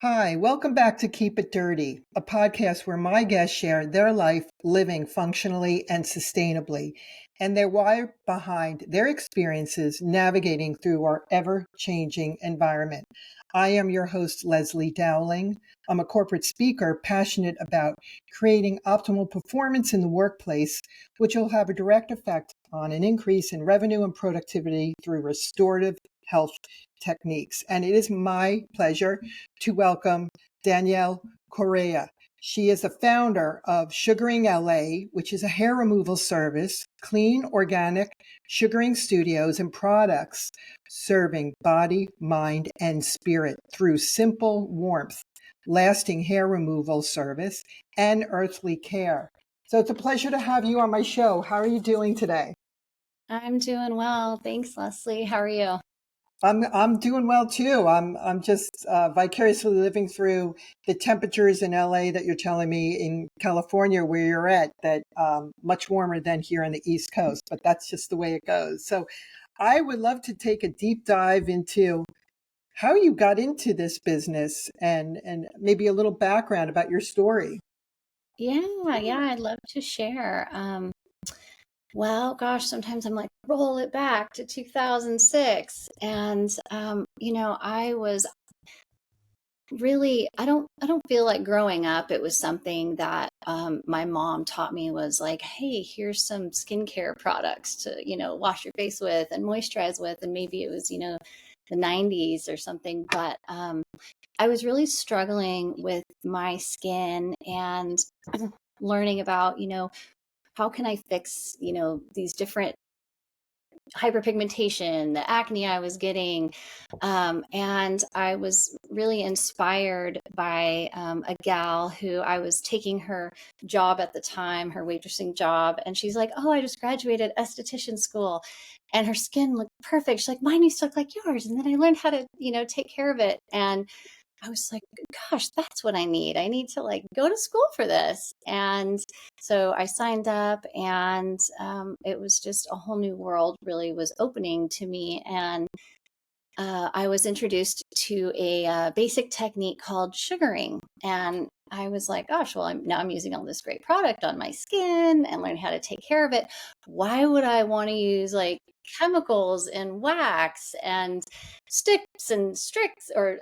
Hi, welcome back to Keep It Dirty, a podcast where my guests share their life living functionally and sustainably, and their why behind their experiences navigating through our ever changing environment. I am your host, Leslie Dowling. I'm a corporate speaker passionate about creating optimal performance in the workplace, which will have a direct effect on an increase in revenue and productivity through restorative health techniques. And it is my pleasure to welcome Danielle Correia. She is the founder of Sugaring LA, which is a hair removal service, clean, organic sugaring studios and products serving body, mind, and spirit through simple warmth, lasting hair removal service, and earthly care. So it's a pleasure to have you on my show. How are you doing today? I'm doing well. Thanks, Leslie. How are you? I'm doing well too. I'm just vicariously living through the temperatures in LA that you're telling me in California where you're at, that much warmer than here on the East Coast, but that's just the way it goes. So I would love to take a deep dive into how you got into this business and maybe a little background about your story. Yeah, I'd love to share. Well, gosh, sometimes I'm like, roll it back to 2006. And I was really, I don't feel like growing up, it was something that my mom taught me was like, hey, here's some skincare products to, wash your face with and moisturize with. And maybe it was, the 90s or something. But I was really struggling with my skin and learning about, how can I fix, these different hyperpigmentation, the acne I was getting. And I was really inspired by a gal who I was taking her job at the time, her waitressing job. And she's like, oh, I just graduated esthetician school. And her skin looked perfect. She's like, mine used to look like yours. And then I learned how to, take care of it. And I was like, gosh, that's what I need. I need to like go to school for this. And so I signed up, and it was just a whole new world really was opening to me. And I was introduced to a basic technique called sugaring. And I was like, gosh, well, I'm using all this great product on my skin and learn how to take care of it. Why would I want to use like chemicals and wax and sticks and strips and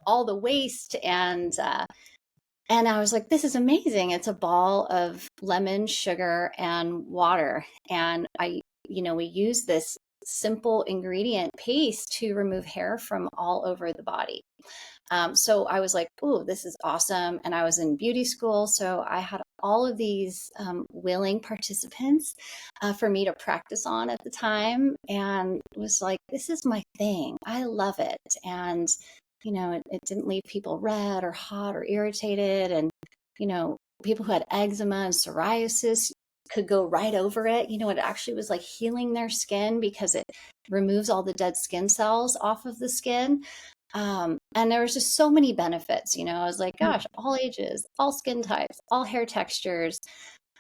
all the waste and I was like, this is amazing. It's a ball of lemon, sugar, and water. And we use this simple ingredient paste to remove hair from all over the body. So I was like, oh, this is awesome. And I was in beauty school. So I had all of these willing participants for me to practice on at the time. And was like, this is my thing. I love it. And it didn't leave people red or hot or irritated. And, people who had eczema and psoriasis could go right over it. It actually was like healing their skin because it removes all the dead skin cells off of the skin. And there was just so many benefits. I was like, gosh, all ages, all skin types, all hair textures.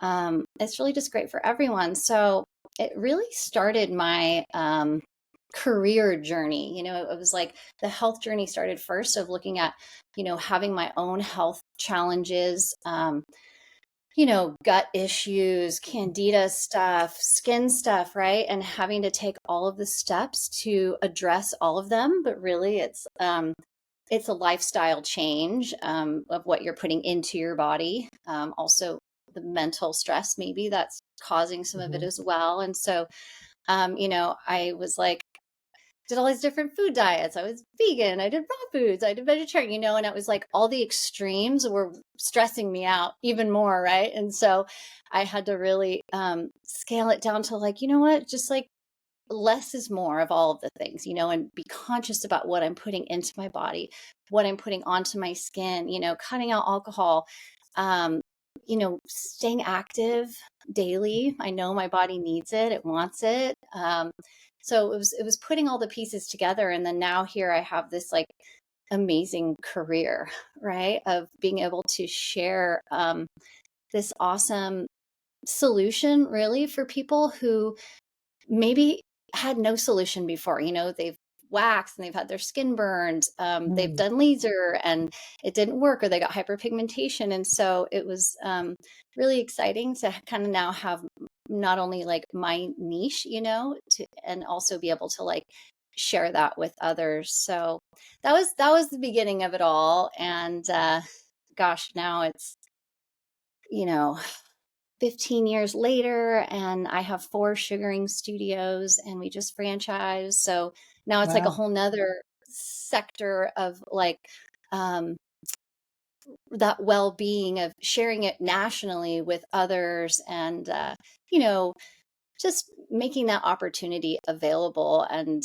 It's really just great for everyone. So it really started my career journey. It was like the health journey started first of looking at, having my own health challenges, gut issues, candida stuff, skin stuff, right? And having to take all of the steps to address all of them. But really it's a lifestyle change of what you're putting into your body. Also the mental stress, maybe that's causing some of it Mhm. as well. And so, I was like, did all these different food diets. I was vegan, I did raw foods, I did vegetarian, and it was like all the extremes were stressing me out even more, right? And so I had to really scale it down to like, you know what, just like less is more of all of the things, and be conscious about what I'm putting into my body, what I'm putting onto my skin, cutting out alcohol, staying active daily. I know my body needs it, it wants it. So it was putting all the pieces together. And then now here I have this like amazing career, right? Of being able to share this awesome solution really for people who maybe had no solution before. They've wax and they've had their skin burned. They've Mm. done laser and it didn't work, or they got hyperpigmentation. And so it was really exciting to kind of now have not only like my niche, and also be able to like share that with others. So that was the beginning of it all. And gosh, now it's, you know, 15 years later, and I have 4 sugaring studios and we just franchised. So now it's like a Wow. whole nother sector of like um, that well-being of sharing it nationally with others, and you know just making that opportunity available. And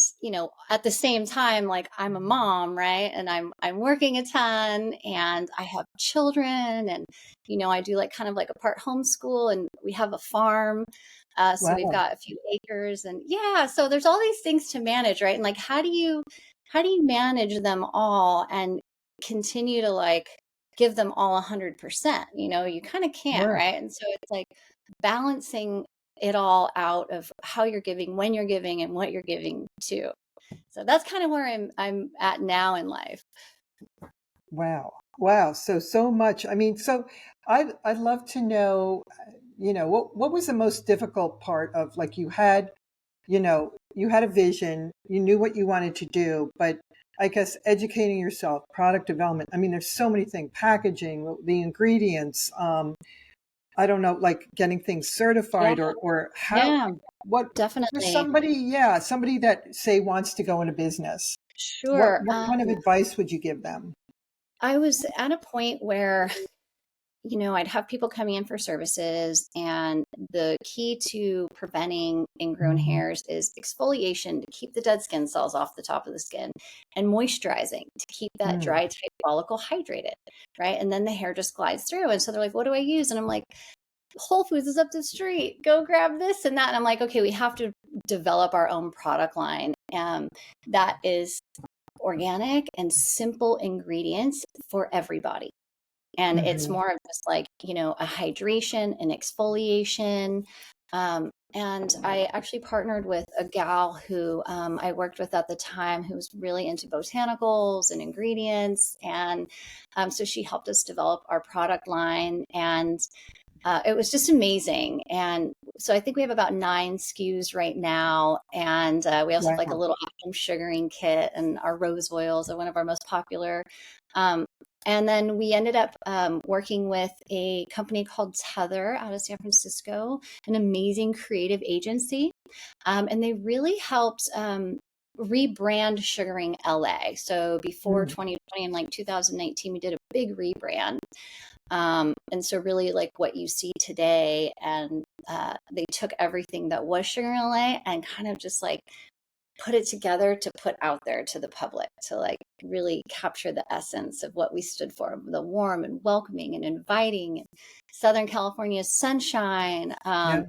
at the same time, like, I'm a mom, right, and I'm working a ton and I have children, and I do like kind of like a part homeschool, and we have a farm, so we've Wow. got a few acres, and yeah, so there's all these things to manage, right? And like, how do you manage them all and continue to like give them all 100%? You kind of can't, Sure. right? And so it's like balancing it all out of how you're giving, when you're giving, and what you're giving to. So that's kind of where I'm at now in life. Wow. Wow. So much. I mean, so I'd love to know, what was the most difficult part of, like, you had a vision, you knew what you wanted to do, but I guess educating yourself, product development. I mean, there's so many things, packaging, the ingredients, I don't know, like getting things Yeah, certified, or how, yeah, what, for definitely. somebody, yeah, somebody that say wants to go into business, what, Sure. what kind of advice would you give them? I was at a point where, I'd have people coming in for services, and the key to preventing ingrown hairs is exfoliation to keep the dead skin cells off the top of the skin, and moisturizing to keep that Mm, dry, tight follicle hydrated, right? And then the hair just glides through. And so they're like, what do I use? And I'm like, Whole Foods is up the street. Go grab this and that. And I'm like, okay, we have to develop our own product line that is organic and simple ingredients for everybody. And it's mhm. more of just like, a hydration and exfoliation. And I actually partnered with a gal who I worked with at the time, who was really into botanicals and ingredients. And so she helped us develop our product line. And it was just amazing. And so I think we have about 9 SKUs right now. And we also have like a Wow. little at-home sugaring kit, and our rose oils are one of our most popular. Um, and then we ended up working with a company called Tether out of San Francisco, an amazing creative agency. And they really helped rebrand Sugaring LA. So before Mm, 2020, in like 2019, we did a big rebrand. And so really like what you see today, and they took everything that was Sugar LA and kind of just like put it together to put out there to the public, to like really capture the essence of what we stood for, the warm and welcoming and inviting, and Southern California sunshine, yeah.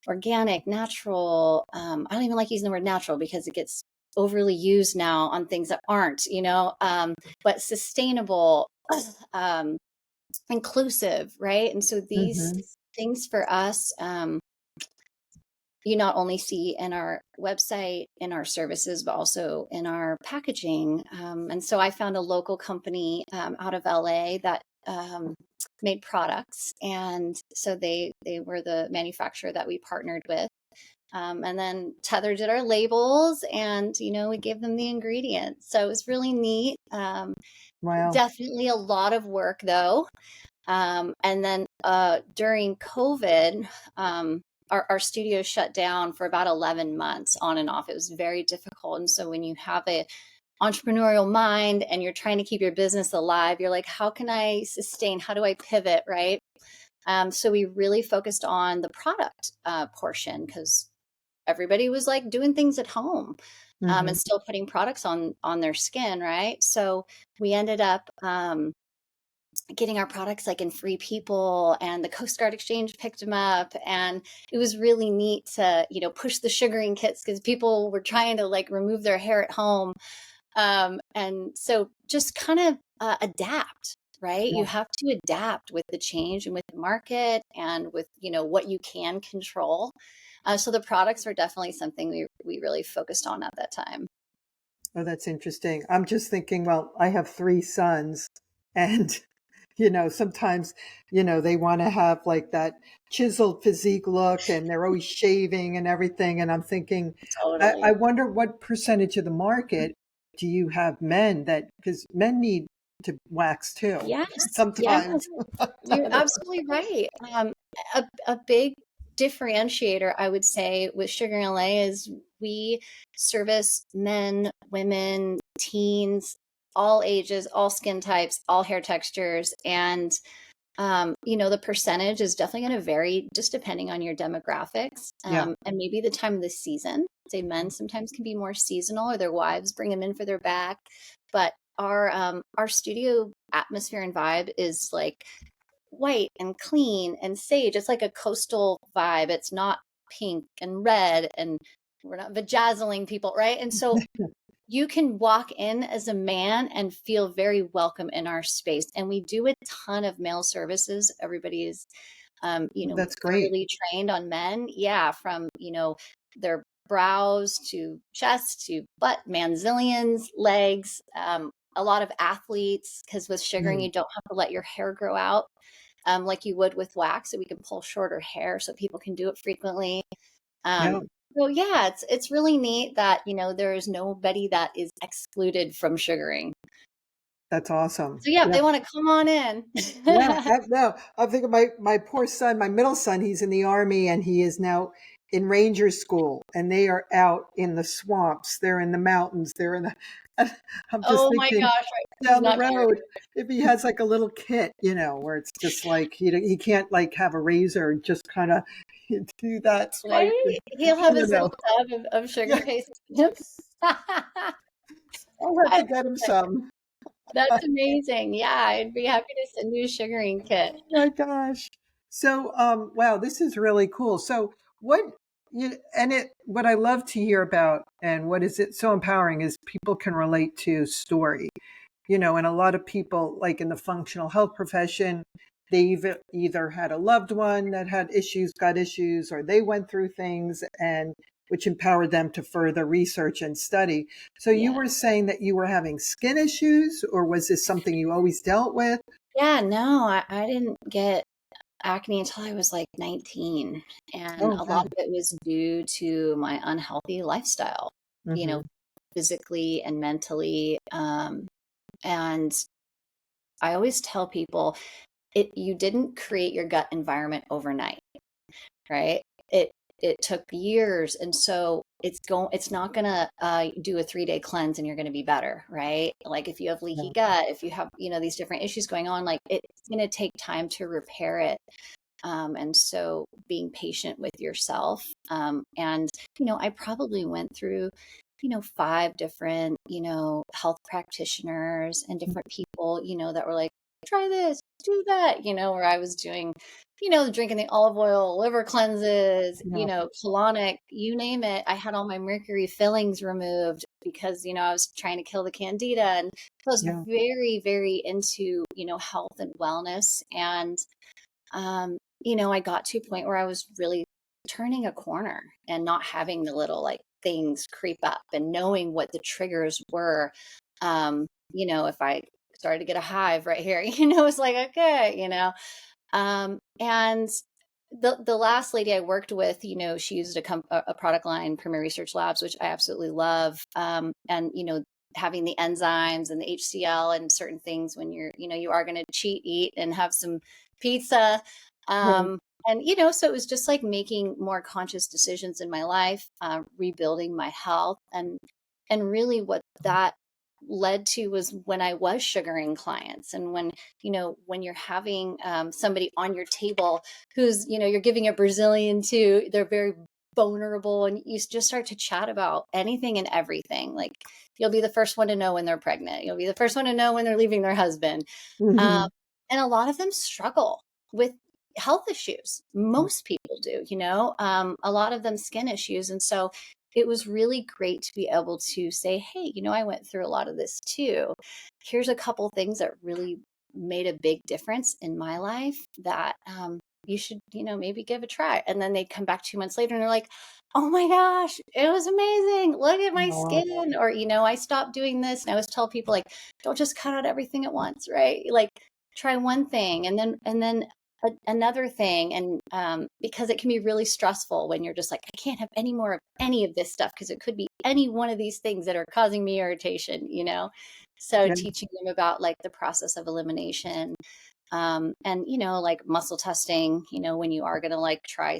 organic, natural. I don't even like using the word natural because it gets overly used now on things that aren't, but sustainable, um, inclusive, right? And so these Hmm. things for us, you not only see in our website, in our services, but also in our packaging. And so I found a local company out of LA that made products, and so they were the manufacturer that we partnered with. And then Tether did our labels, and we gave them the ingredients. So it was really neat. Wow. Definitely a lot of work though. And then during COVID, our studio shut down for about 11 months on and off. It was very difficult. And so when you have a entrepreneurial mind and you're trying to keep your business alive, you're like, how can I sustain? How do I pivot? Right. So we really focused on the product portion, because everybody was like doing things at home, Hmm. and still putting products on their skin. Right. So we ended up getting our products like in Free People, and the Coast Guard Exchange picked them up, and it was really neat to push the sugaring kits because people were trying to like remove their hair at home, and so just kind of adapt, right? You Yeah. have to adapt with the change and with the market and with what you can control. So the products were definitely something we really focused on at that time. Oh, that's interesting. I'm just thinking, well, I have three sons, and sometimes, they want to have like that chiseled physique look, and they're always shaving and everything. And I'm thinking, I Totally. wonder what percentage of the market do you have men that, because men need to wax too Yes, yes, sometimes. you're absolutely right. A big differentiator, I would say, with Sugar LA is we service men, women, teens, all ages, all skin types, all hair textures, and the percentage is definitely going to vary just depending on your demographics, Yeah. and maybe the time of the season. Say men sometimes can be more seasonal, or their wives bring them in for their back. But our studio atmosphere and vibe is like white and clean and sage. It's like a coastal vibe. It's not pink and red, and we're not vajazzling people, right? And so you can walk in as a man and feel very welcome in our space. And we do a ton of male services. Everybody is, That's great. thoroughly trained on men. Yeah, from, their brows to chest to butt, manzillions, legs, a lot of athletes, because with sugaring, Mm. you don't have to let your hair grow out like you would with wax. So we can pull shorter hair so people can do it frequently. Yeah, Um, so yeah, it's really neat that, there is nobody that is excluded from sugaring. that's awesome. So yeah, Yeah. they want to come on in. Yeah, no, I'm thinking my poor son, my middle son, he's in the army and he is now in ranger school, and they are out in the swamps, they're in the mountains, they're in the I'm just Oh my thinking gosh, right. He's down the not here, road, if he has like a little kit, where it's just like he can't like have a razor and just kind of do that swipe. right? And, He'll I have don't his little know. tub of sugar Yeah, paste. I I'll have to get him some. That's amazing. Yeah, I'd be happy to send you a sugaring kit. Oh my gosh. So, wow, this is really cool. So, what what I love to hear about, and what is it so empowering, is people can relate to story. And a lot of people, like in the functional health profession, they've either had a loved one that had issues, got issues, or they went through things, and which empowered them to further research and study. So, you Yeah. were saying that you were having skin issues, or was this something you always dealt with? Yeah, no, I didn't get acne until I was like 19. And Oh, a lot good. of it was due to my unhealthy lifestyle, you know, Hmm. physically and mentally. And I always tell people you didn't create your gut environment overnight, right? It took years. And so it's not gonna do a 3-day cleanse and you're gonna be better, right? Like if you have leaky Yeah. gut, if you have, these different issues going on, like it's gonna take time to repair it. And so being patient with yourself. And, I probably went through, 5 different, health practitioners and different people, that were like, try this, do that, where I was doing, drinking the olive oil, liver cleanses, Yeah. colonic, you name it. I had all my mercury fillings removed because, I was trying to kill the candida. And so I was Yeah. very, very into, health and wellness. And I got to a point where I was really turning a corner and not having the little like things creep up and knowing what the triggers were. If I started to get a hive right here, it's like, okay, and the last lady I worked with, she used a product line, Premier Research Labs, which I absolutely love. And, having the enzymes and the HCl and certain things when you are going to cheat, eat, and have some pizza. Right. And, so it was just like making more conscious decisions in my life, rebuilding my health. And really what that led to was when I was sugaring clients, and when you're having somebody on your table who's, you're giving a Brazilian to, they're very vulnerable, and you just start to chat about anything and everything. Like you'll be the first one to know when they're pregnant. You'll be the first one to know when they're leaving their husband. Um, Mhm. and a lot of them struggle with health issues. Most people do, a lot of them skin issues. And so it was really great to be able to say, hey, I went through a lot of this too. Here's a couple things that really made a big difference in my life that you should, maybe give a try. And then they'd come back 2 months later and they're like, oh my gosh, it was amazing. Look at my Oh, skin. Or, I stopped doing this. And I always tell people, like, don't just cut out everything at once, right? Like, try one thing and then another thing. And because it can be really stressful when you're just like, I can't have any more of any of this stuff because it could be any one of these things that are causing me irritation, So yeah, teaching them about like the process of elimination, and, like muscle testing, when you are going to like try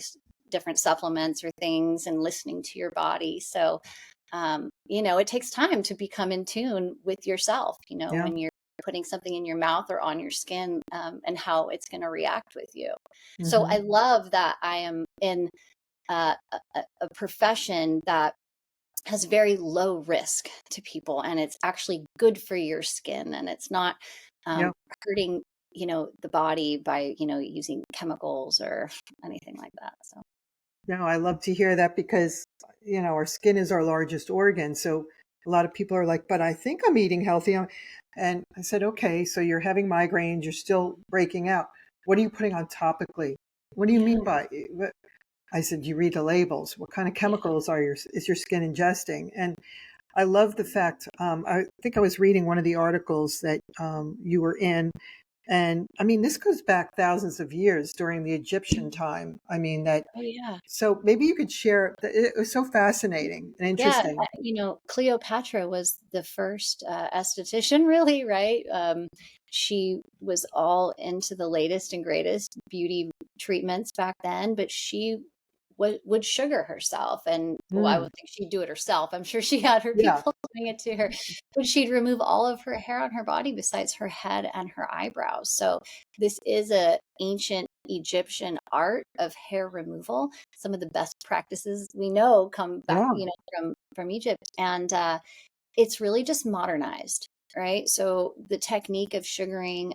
different supplements or things, and listening to your body. So, it takes time to become in tune with yourself, yeah. when you're putting something in your mouth or on your skin, and how it's going to react with you. So Hmm. I love that I am in a profession that has very low risk to people, and it's actually good for your skin, and it's not Yeah. hurting the body by using chemicals or anything like that. So No, I love to hear that because, our skin is our largest organ. So a lot of people are like, but I think I'm eating healthy. And I said, okay, so you're having migraines, you're still breaking out. What are you putting on topically? What do you yeah, mean by what? I said, you read the labels. What kind of yeah, chemicals is your skin ingesting? And I love the fact, I think I was reading one of the articles that you were in. And I mean, this goes back thousands of years during the Egyptian time. I mean, oh yeah. so maybe you could share. It was so fascinating and Yeah, interesting. Cleopatra was the first esthetician, really, right? She was all into the latest and greatest beauty treatments back then, but she would sugar herself. And well, I Mm, would think she'd do it herself. I'm sure she had her yeah, people doing it to her, but she'd remove all of her hair on her body besides her head and her eyebrows. So this is a ancient Egyptian art of hair removal. Some of the best practices we know come back, yeah, from Egypt, and it's really just modernized, right? So the technique of sugaring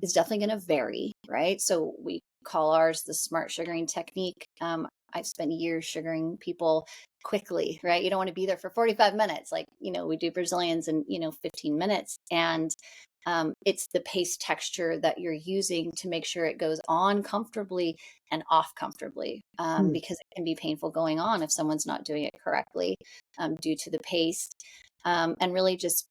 is definitely going to vary, right? So we call ours the smart sugaring technique. I've spent years sugaring people quickly, right? You don't want to be there for 45 minutes, like we do Brazilians in 15 minutes, and it's the paste texture that you're using to make sure it goes on comfortably and off comfortably, mm, because it can be painful going on if someone's not doing it correctly, due to the paste, and really just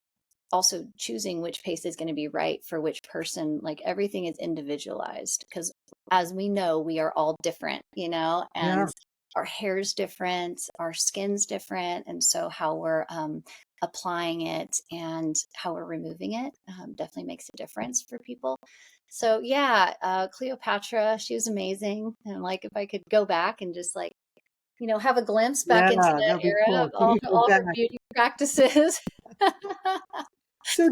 also choosing which paste is going to be right for which person. Like, everything is individualized because, as we know, we are all different, yeah, and our hair's different, our skin's different. And so how we're applying it and how we're removing it definitely makes a difference for people. So yeah, Cleopatra, she was amazing. And like, if I could go back and just like, have a glimpse back yeah. into that That'd be era cool. of If you all, could go all back. her beauty practices. So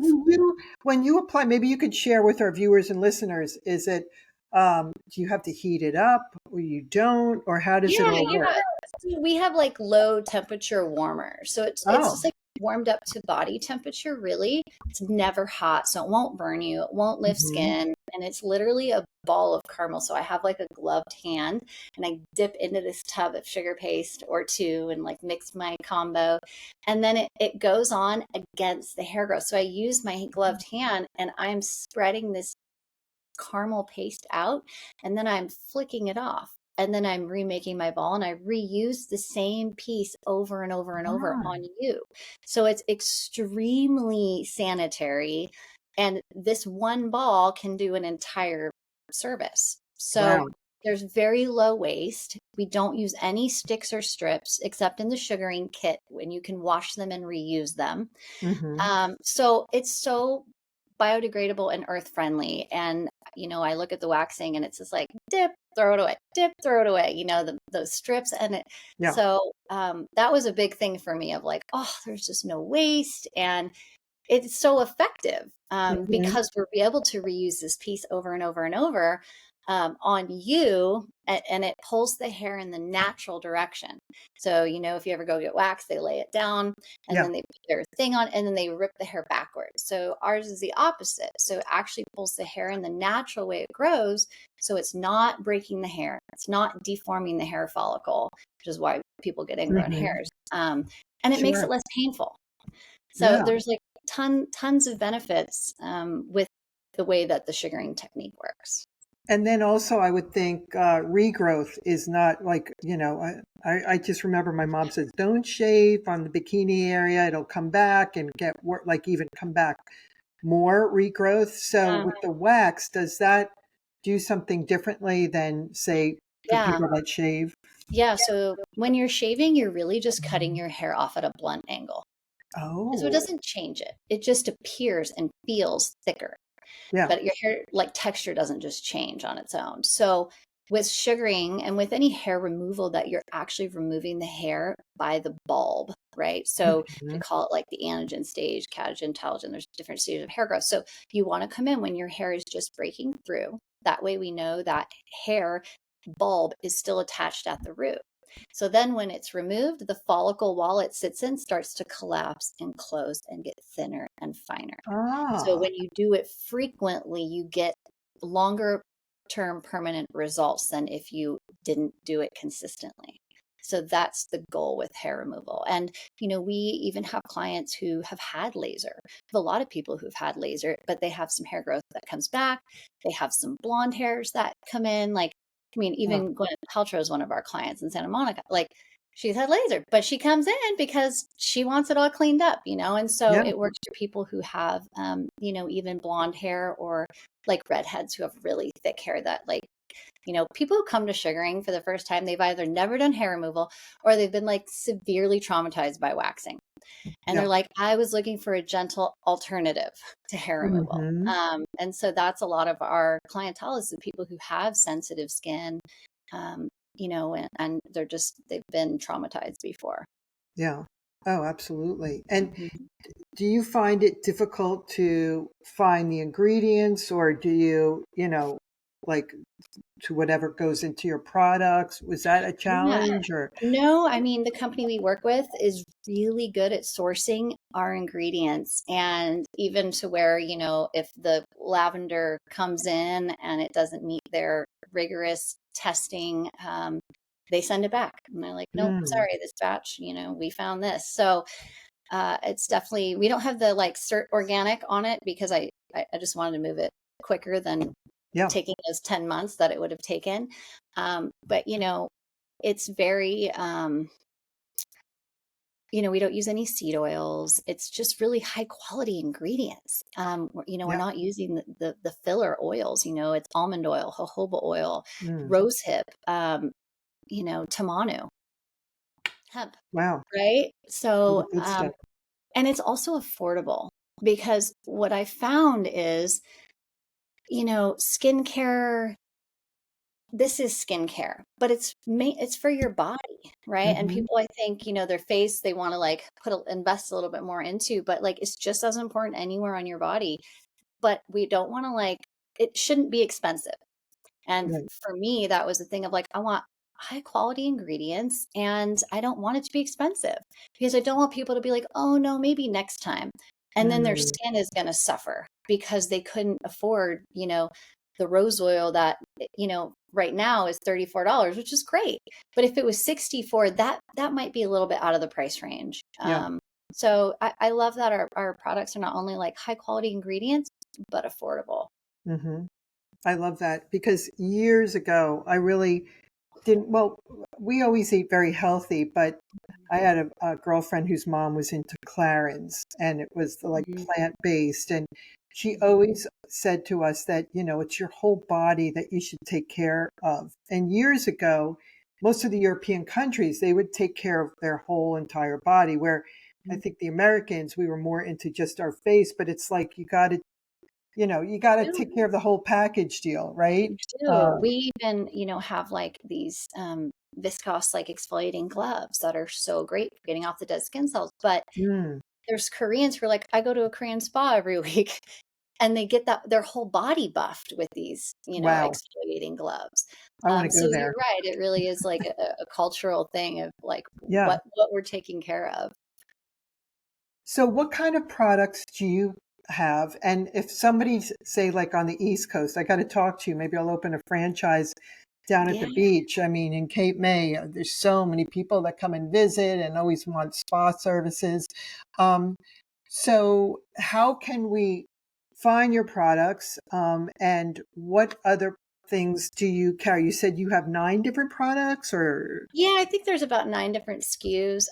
when you apply, maybe you could share with our viewers and listeners. Is it do you have to heat it up, or you don't, or how does it Yeah, all work? yeah. So we have like low temperature warmers. So it's just Oh, like warmed up to body temperature, really. It's never hot, so it won't burn you. It won't lift hmm, skin. And it's literally a ball of caramel. So I have like a gloved hand, and I dip into this tub of sugar paste or two and like mix my combo. And then it goes on against the hair growth. So I use my gloved hand and I'm spreading this caramel paste out, and then I'm flicking it off. And then I'm remaking my ball, and I reuse the same piece over and over and over ah, on you. So it's extremely sanitary. And this one ball can do an entire service. So wow. there's very low waste. We don't use any sticks or strips except in the sugaring kit when you can wash them and reuse them. Hmm. So it's so biodegradable and earth friendly. And, I look at the waxing and it's just like dip, throw it away, those strips. And Yeah. so that was a big thing for me of like, oh, there's just no waste. And it's so effective, Hmm. because we're able to reuse this piece over and over and over, on you, and it pulls the hair in the natural direction. So, if you ever go get waxed, they lay it down and Yeah. then they put their thing on and then they rip the hair backwards. So ours is the opposite. So it actually pulls the hair in the natural way it grows. So it's not breaking the hair, it's not deforming the hair follicle, which is why people get ingrown Hmm. hairs. And it makes Sure. it less painful. So Yeah. there's like tons of benefits, with the way that the sugaring technique works. And then also, I would think regrowth is not like, I just remember my mom says, don't shave on the bikini area. It'll come back and like even come back more regrowth. So Yeah. with the wax, does that do something differently than, say, for Yeah. people that shave? Yeah. So when you're shaving, you're really just cutting your hair off at a blunt angle. So it Oh, doesn't change it. It just appears and feels thicker. yeah. But your hair like texture doesn't just change on its own. So with sugaring and with any hair removal that you're actually removing the hair by the bulb, right? So we Mhm. call it like the anagen stage, catagen, telogen. There's different stages of hair growth. So you want to come in when your hair is just breaking through. That way we know that hair bulb is still attached at the root. So then when it's removed, the follicle while it sits in starts to collapse and close and get thinner and finer. So Ah, when you do it frequently, you get longer term permanent results than if you didn't do it consistently. So that's the goal with hair removal. And, we even have clients who have had laser. We have a lot of people who've had laser, but they have some hair growth that comes back. They have some blonde hairs that come in. Like, I mean, yeah, even Gwyneth Paltrow is one of our clients in Santa Monica. Like, she's had laser, but she comes in because she wants it all cleaned up, and so yeah, it works for people who have, even blonde hair or like redheads who have really thick hair that like, people who come to sugaring for the first time, they've either never done hair removal or they've been like severely traumatized by waxing. And they're yeah. like, I was looking for a gentle alternative to hair removal. Hmm. And so that's a lot of our clientele is the people who have sensitive skin, and they've been traumatized before. Yeah. Oh, absolutely. And Mhm. do you find it difficult to find the ingredients, or do you, like to whatever goes into your products? Was that a Yeah. challenge or? No, I mean, the company we work with is really good at sourcing our ingredients. And even to where, if the lavender comes in and it doesn't meet their rigorous testing, they send it back. And they're like, nope, Mm, sorry, this batch, we found this. So it's definitely, we don't have the like cert organic on it because I just wanted to move it quicker than yeah. taking those 10 months that it would have taken. But, it's very, we don't use any seed oils. It's just really high quality ingredients. We're Yeah. not using the filler oils, it's almond oil, jojoba oil, Mm, rose hip, tamanu, hemp, wow. right? All the So, good stuff. and it's also affordable because what I found is, skincare, this is skincare, but it's for your body, right? And Hmm. people, I think, their face, they want to like invest a little bit more into, but like it's just as important anywhere on your body. But we don't want to like it shouldn't be expensive. And Right. for me, that was the thing of like I want high quality ingredients and I don't want it to be expensive because I don't want people to be like, "Oh no, maybe next time." And then their Mm, skin is going to suffer because they couldn't afford, the rose oil that right now is $34, which is great. But if it was 64, that might be a little bit out of the price range. yeah. So I love that our products are not only like high quality ingredients, but affordable. Hmm. I love that because years ago, I really didn't. Well, we always eat very healthy, but I had a girlfriend whose mom was into Clarins, and it was like Mhm. plant based. And she Mhm. always said to us that, it's your whole body that you should take care of. And years ago, most of the European countries, they would take care of their whole entire body, where I Mhm. think the Americans, we were more into just our face, but it's like you got to take care of the whole package deal, right? We do. We even, have like these viscose like exfoliating gloves that are so great for getting off the dead skin cells. But Mm, there's Koreans who are like, I go to a Korean spa every week and they get their whole body buffed with these, wow. exfoliating gloves. I want to So go you're there. right. It really is like a cultural thing of like Yeah. what we're taking care of. So what kind of products do you have? And if somebody's, say, like on the East Coast, I got to talk to you. Maybe I'll open a franchise down at Yeah. the beach. I mean, in Cape May, there's so many people that come and visit and always want spa services. Um, so how can we find your products? And what other things do you carry? You said you have 9 different products or? Yeah, I think there's about 9 different SKUs.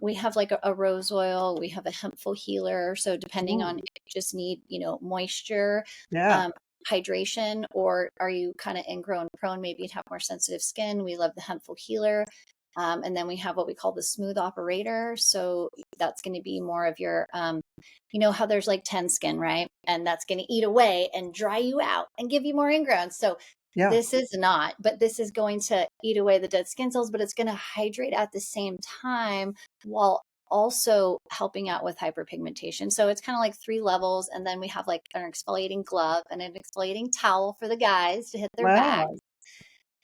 We have like a rose oil, we have a hempful healer. So depending on Ooh, if you just need, moisture, yeah. um, hydration, or are you kind of ingrown prone, maybe you'd have more sensitive skin. We love the hempful healer. And then we have what we call the smooth operator. So that's going to be more of your, how there's like 10 skin, right? And that's going to eat away and dry you out and give you more ingrown. So Yeah. this is not, but this is going to eat away the dead skin cells, but it's going to hydrate at the same time while also helping out with hyperpigmentation. So it's kind of like 3 levels. And then we have like an exfoliating glove and an exfoliating towel for the guys to hit their back.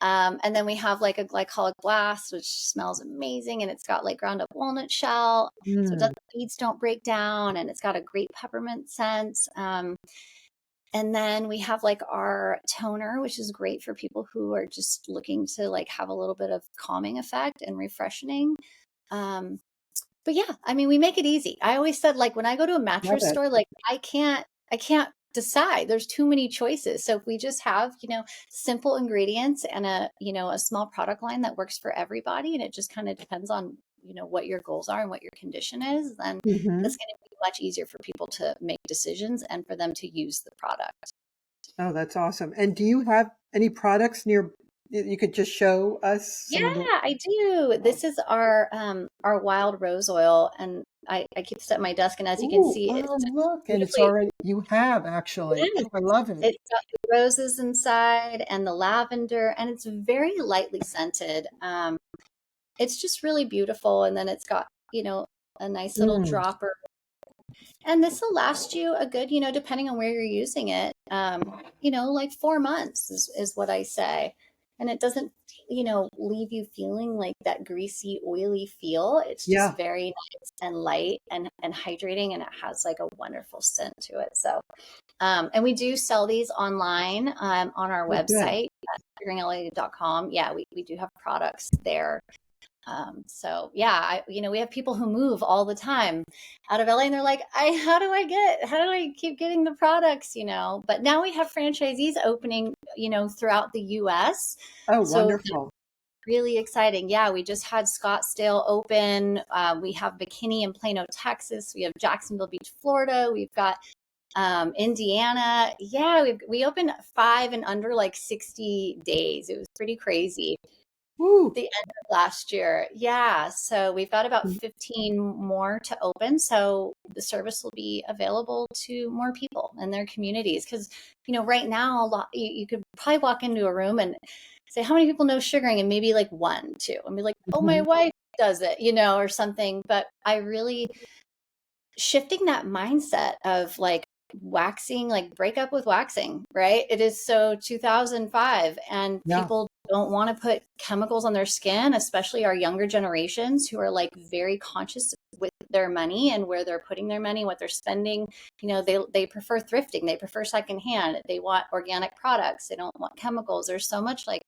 Wow. And then we have like a glycolic blast, which smells amazing. And it's got like ground up walnut shell. So Mm, beads don't break down. And it's got a great peppermint scent. And then we have like our toner, which is great for people who are just looking to like have a little bit of calming effect and refreshing. Um, but yeah, I mean, we make it easy. I always said, like, when I go to a love mattress it. store, like I can't decide. There's too many choices. So if we just have, simple ingredients and a small product line that works for everybody, and it just kind of depends on, what your goals are and what your condition is, then Mhm. that's going to be much easier for people to make decisions and for them to use the product. Oh, that's awesome. And do you have any products near you could just show us Yeah, some of the. I do. This is our wild rose oil, and I keep this at my desk, and as you can Ooh, see, it's oh, just look, and it's beautifully. already you have actually. Yes, Oh, I love it. it's got the roses inside and the lavender, and it's very lightly scented. It's just really beautiful, and then it's got a nice little Mm, dropper. And this will last you a good, depending on where you're using it, like 4 months is what I say. And it doesn't, leave you feeling like that greasy, oily feel. It's just yeah. very nice and light and hydrating, and it has like a wonderful scent to it. So, and we do sell these online on our Oh, good. website at figuringla.com. Yeah, we do have products there. So yeah, we have people who move all the time out of LA, and they're like, how do I keep getting the products, but now we have franchisees opening, throughout the US. Oh, So wonderful. really exciting. Yeah. We just had Scottsdale open. We have Bikini in Plano, Texas. We have Jacksonville Beach, Florida. We've got, Indiana. Yeah. We opened 5 in under like 60 days. It was pretty crazy Woo. the end of last year. Yeah. So we've got about 15 more to open. So the service will be available to more people in their communities. Because, right now, a lot, you could probably walk into a room and say, how many people know sugaring? And maybe like 1, 2, and be like, oh, my Mhm. wife does it, or something. But I really shifting that mindset of like waxing, like break up with waxing, right? It is so 2005, and Yeah. people don't want to put chemicals on their skin, especially our younger generations who are like very conscious with their money and where they're putting their money, what they're spending. They prefer thrifting, they prefer secondhand, they want organic products, they don't want chemicals. There's so much like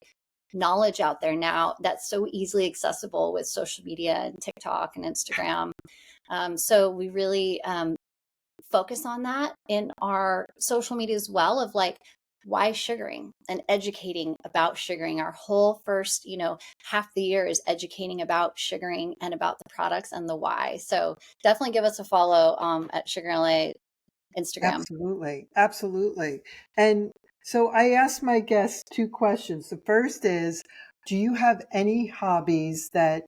knowledge out there now that's so easily accessible with social media and TikTok and Instagram. So we really focus on that in our social media as well, of like, why sugaring, and educating about sugaring. Our whole first, half the year is educating about sugaring and about the products and the why. So definitely give us a follow at Sugar LA Instagram. Absolutely. Absolutely. And so I asked my guests 2 questions. The first is, do you have any hobbies that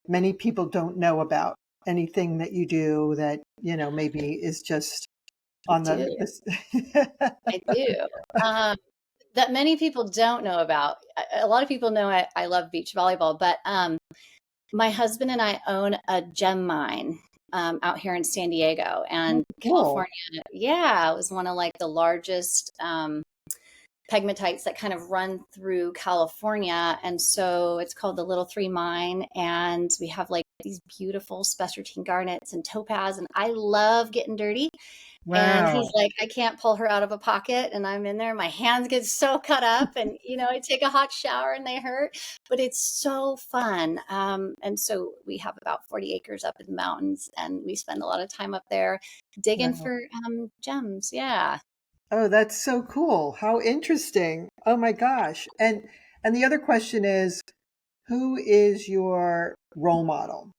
many people don't know about? Anything that you do that, maybe is just I on do. the this. I do. Um, that many people don't know about. A lot of people know I love beach volleyball, but my husband and I own a gem mine out here in San Diego Oh, and cool. California. Yeah, it was one of like the largest pegmatites that kind of run through California. And so it's called the Little Three Mine. And we have like these beautiful spessartine garnets and topaz. And I love getting dirty. And he's Wow. like, I can't pull her out of a pocket. And I'm in there, my hands get so cut up, and, I take a hot shower and they hurt, but it's so fun. And so we have about 40 acres up in the mountains, and we spend a lot of time up there digging Wow. for gems. Yeah. Oh, that's so cool. How interesting. Oh my gosh. And the other question is, who is your role model?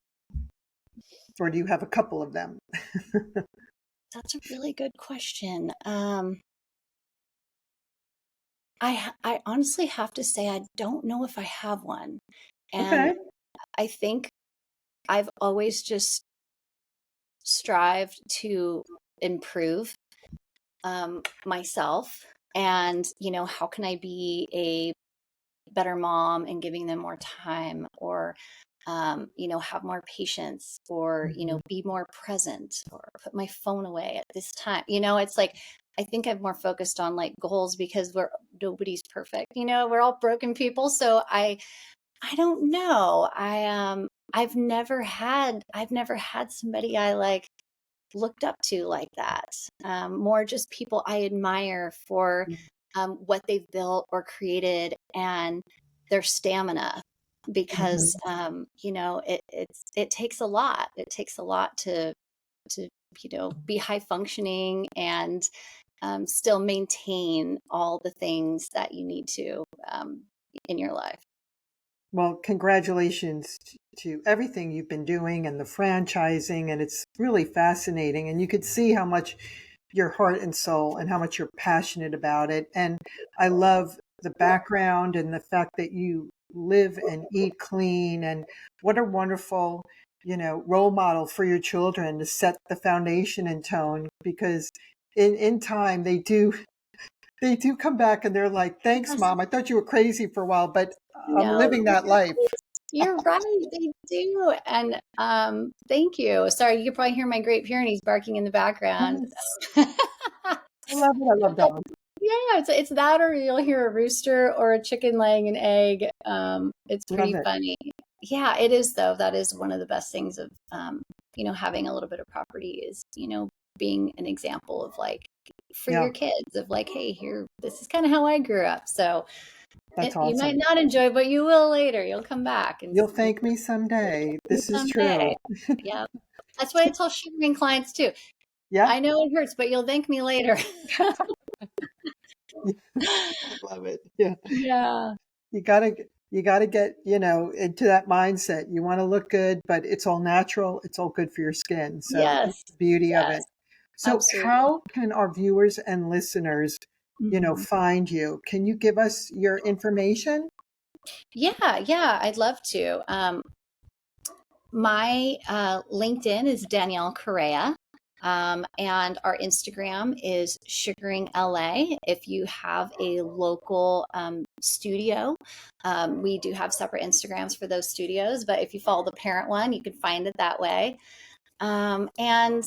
Or do you have a couple of them? That's a really good question. I honestly have to say I don't know if I have one. And Okay. I think I've always just strived to improve myself, and how can I be a better mom and giving them more time, or have more patience, or Mhm. be more present, or put my phone away at this time. It's like I think I'm more focused on like goals, because nobody's perfect. We're all broken people. So I don't know. I've never had somebody I like looked up to like that. More just people I admire for what they've built or created, and their stamina, because Mhm. it takes a lot. It takes a lot to be high functioning, and still maintain all the things that you need to in your life. Well, congratulations to everything you've been doing and the franchising, and it's really fascinating. And you could see how much your heart and soul and how much you're passionate about it. And I love the background and the fact that you live and eat clean. And what a wonderful, role model for your children to set the foundation and tone, because in time they do come back and they're like, thanks, Yes, mom. I thought you were crazy for a while, but I'm no, living that life. you're right. They do. And thank you. Sorry, you can probably hear my Great Pyrenees barking in the background. Yes. I love it. I love dogs. Yeah, it's that, or you'll hear a rooster or a chicken laying an egg. It's Love pretty it. funny. Yeah, it is though. That is one of the best things of having a little bit of property, is being an example of like for Yeah, your kids of like, hey, here, this is kind of how I grew up. So that's you might awesome. not enjoy, but you will later. You'll come back and You'll thank me someday. This is someday. true. Yeah, that's what I tell sugaring clients too. Yeah, I know it hurts, but you'll thank me later. I love it. Yeah. Yeah. You gotta you gotta get, into that mindset. You want to look good, but it's all natural. It's all good for your skin. So that's Yes. the beauty of it. Yes. So Absolutely. how can our viewers and listeners, Mhm. find you? Can you give us your information? Yeah, yeah, I'd love to. My LinkedIn is Danielle Correia. And our Instagram is Sugaring LA. If you have a local studio, we do have separate Instagrams for those studios, but if you follow the parent one, you can find it that way. And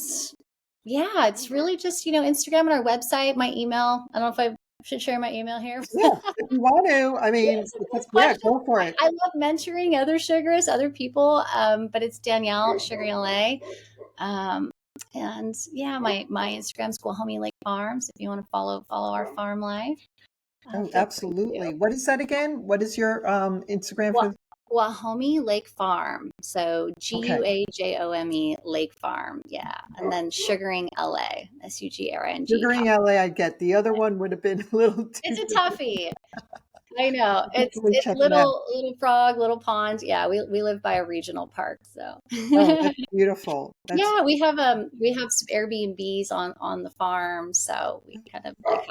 yeah, it's really just, Instagram and our website, my email. I don't know if I should share my email here. Yeah, if you want to, I mean, Yes, if there's yeah, questions. go for it. I love mentoring other sugarists, other people, but it's Danielle at Sugar LA. And yeah, my Instagram's Guahomie Lake Farms. If you want to follow our farm life, Oh, feel free to. absolutely. What is that again? What is your Instagram Gua- for? Guahomie Lake Farm. So Okay. GUAJOME Lake Farm. Yeah. And then Sugaring LA, SUGRNG. Sugaring LA, I get. The other one would have been a little It's too a difficult. toughie. I know. Definitely It's check them out. little frog, little pond. Yeah, we live by a regional park, so Oh, that's beautiful. That's yeah, we have some Airbnbs on the farm, so we kind of like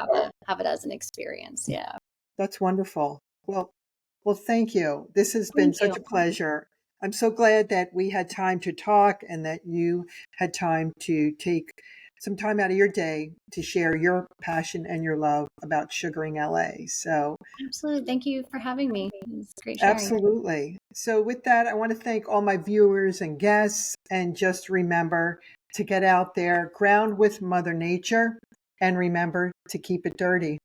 have it as an experience. Yeah. that's wonderful. Well, thank you. This has been Thank such you. a pleasure. I'm so glad that we had time to talk and that you had time to take some time out of your day to share your passion and your love about Sugaring LA. So, Absolutely. Thank you for having me. It's great sharing. absolutely. So, with that, I want to thank all my viewers and guests. And just remember to get out there, ground with Mother Nature, and remember to keep it dirty.